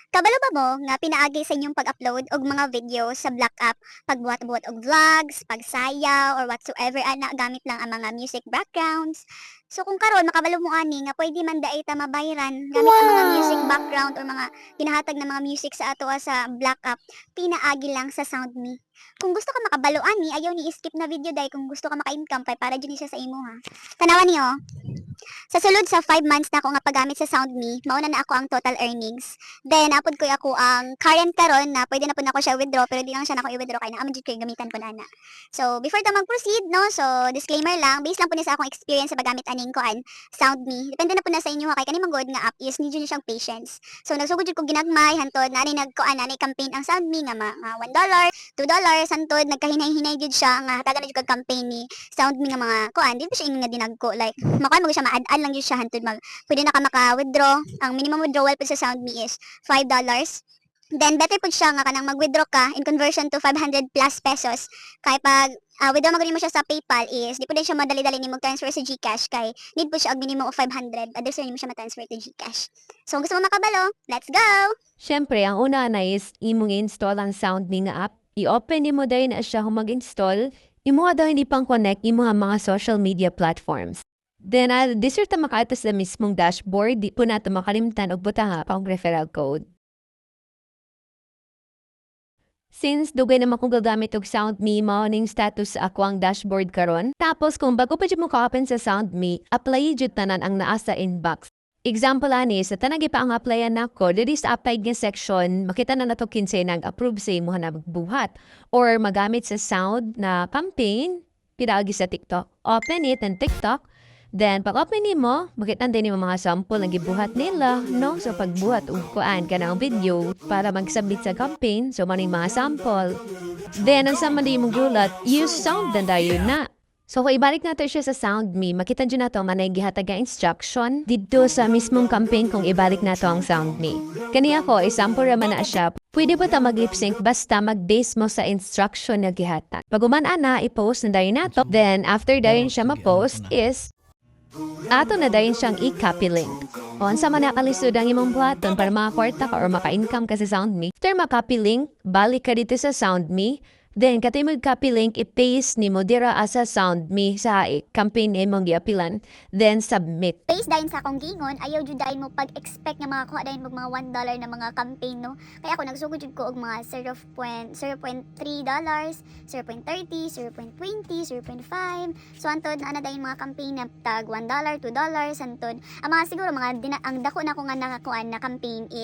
Kabalo ba mo nga pinaagi sa inyong pag-upload og mga video sa Black App, pagbuhat-buhat og vlogs, pagsayaw or whatsoever ana gamit lang ang mga music backgrounds. So kung karon makabalo mo ani nga pwede man dai ta mabayran gamit ang mga music background or mga ginahatag na mga music sa ato sa Black App, pinaagi lang sa SoundMe. Kung gusto ka makabalo ani, ayaw ni skip na video dai kung gusto ka maka-income kay para jud ni siya sa imo ha. Tanawan niyo. Sa sulod sa 5 months na ako nga paggamit sa SoundMe, mauna na ako ang total earnings. Then, apod ko ako ang current karon na pwede na po na ako siya withdraw pero di lang siya na ako i-withdraw kay na amon ko yung gamitan ko na ana. So, before ta mag-proceed, no? So, disclaimer lang, based lang po na sa akong experience sa paggamit aning koan, SoundMe. Depende na po na sa inyo ha kay kani manggod nga app is need yun siyang patience. So, nagsugod jud ko ginagmay hantod na nagkoan na campaign ang SoundMe nga mga $1, $2 hantod nagkahinay-hinay jud siya nga hatagan na jud kag campaign ni SoundMe nga mga koan, di ba siya nga dinagko like makuha mo siya ma-add-on lang yun siya hantod pwede na ka maka-withdraw. Ang minimum withdrawal po sa SoundMe is $5. Then better po siya nga kanang mag-withdraw ka in conversion to 500 plus pesos. Kay pag withdraw mo mo siya sa PayPal is di po din siya madali-dali ni mag-transfer sa GCash kay need po siya og minimum of 500. Others mo siya ma-transfer to GCash. So kung gusto mo makabalo, let's go! Siyempre, ang una na is imong install ang SoundMe nga app. I-open mo dahil na siya kung mag-install. Imo daw hindi pang connect imo nga mga social media platforms. Then, desert ta makaatas sa mismong dashboard, di po nato makalimtan og butaha pa og referral code. Since dugay naman kong gagamit og SoundMe, mao ning status sa ako ang dashboard karon. Tapos kung bago pa jud mo ka-open sa SoundMe, apply jud tanan ang naa sa inbox. Example ani sa tanang pa ang applyan nako, diri sa applied nga section, makita na nato kinsay nag-approve sa imo na magbuhat or magamit sa sound na campaign pinaagi sa TikTok. Open it and TikTok. Then, pag-open nimo, makita din nimo mga sample ang gibuhat nila, no? So, pagbuhat o kuan ka ng video para mag-submit sa campaign, so maning mga sample. Then, ang sama din mong gulat, use sound na dayon na. So, kung ibalik natin siya sa SoundMe, makita nyo na ito manay gihatag nga instruction dito sa mismong campaign kung ibalik na ito ang SoundMe. Kaniya ko, isample raman na siya. Pwede po ta mag-lip sync basta mag-base mo sa instruction na gihatag. Pag umana, i-post na dayon na ito. Then, after dayon siya ma-post is ato na dayon siyang i-copy link. O, sa man nakalisod ang imong platon para makakwarta ka or maka-income ka sa SoundMe. After ma-copy link, balik ka dito sa SoundMe. Then, katay mo copy link, i-paste ni mo dira asa SoundMe sa campaign ni mong giapilan. Then, submit. Based dahil sa akong gingon, ayaw jud dahil mo pag-expect nga makakuha dahil mo mga $1 na mga campaign, no? Kaya ako nagsugod jud ko og mga $0.3, $0.30, $0.20, $0.5. So, antod na dahil mga campaign na tag $1, $2, antod. Ang mga siguro, ang dako na ko nga nakakuan na campaign is